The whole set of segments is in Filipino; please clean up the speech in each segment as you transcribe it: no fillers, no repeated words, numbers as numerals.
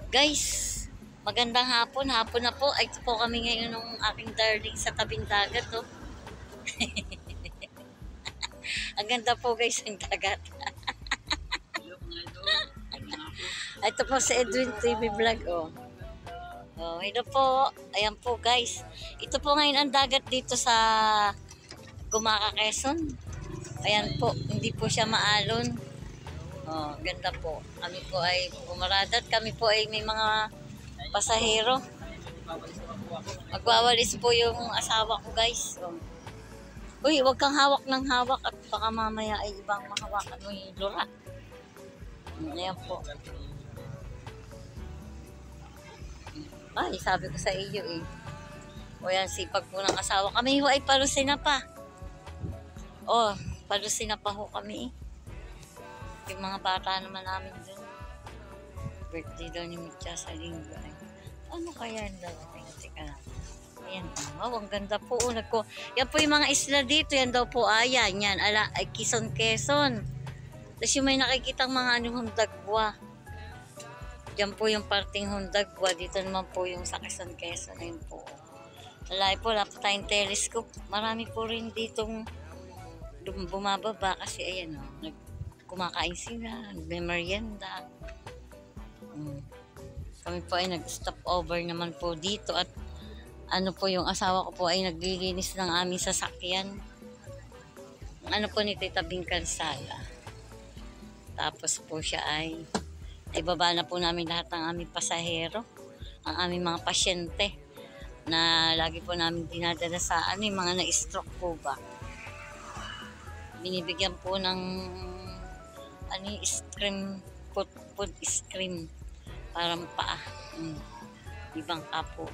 Guys, magandang hapon. Hapon na po. Ay, ito po kami ngayon ng aking darling sa tabing dagat. Oh. Ang ganda po guys ang dagat. Ito po si Edwin TV Vlog. Oh. Oh, ito po. Ayan po guys. Ito po ngayon ang dagat dito sa Gumaca, Quezon. Ayan po. Hindi po siya maalon. Oh, ganda po. Kami po ay pumarada at kami po ay may mga pasahero. Magwawalis po yung asawa ko guys. Oh. Uy, huwag kang hawak ng hawak at baka mamaya ay ibang mahawakan mo yung lura. Ayan po. Ay, sabi ko sa iyo eh. O yan, sipag po ng asawa. Kami ho ay palusin na pa. Oh, palusin na pa ho kami eh. Yung mga bata naman namin dun. Birthday daw ni Mitya sa linggo. Ano kaya daw? Teka lang. Ayan. Oh, ang ganda po. Yan po yung mga isla dito. Yan daw po. Ayan. Yan. Quezon, Quezon. Tapos yung may nakikitang mga Hundagwa. Yan po yung parting Hundagwa. Dito naman po yung sa Quezon, Quezon. Ayun po. Wala po tayong telescope. Marami po rin ditong bumababa. Kasi ayan o. Kumakain sila. Nagme-merienda. Kami po ay nag-stop over naman po dito at ano po yung asawa ko po ay naglilinis ng aming sasakyan. Ano po ni Tita Bing Kalsala. Tapos po siya ay baba na po namin lahat ng aming pasahero, ang aming mga pasyente na lagi po namin dinadala sa yung mga na-stroke po ba. Binibigyan po ng scream, food scream. Parang paa. Ibang kapo.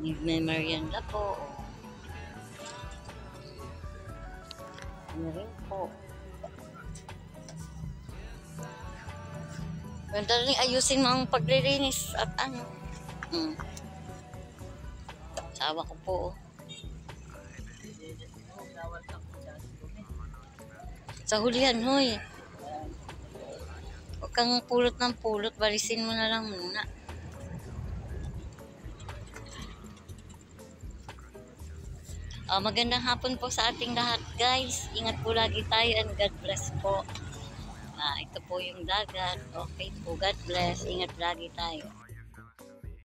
May merienda po. Ano rin po. Ganda rin ayusin mo ang paglilinis at ano. Sawa ko po. Sa hulihan, hoy. Huwag kang pulot ng pulot. Balisin mo na lang muna. Magandang hapon po sa ating lahat, guys. Ingat po lagi tayo and God bless po. Ito po yung dagat. Okay po. God bless. Ingat lagi tayo.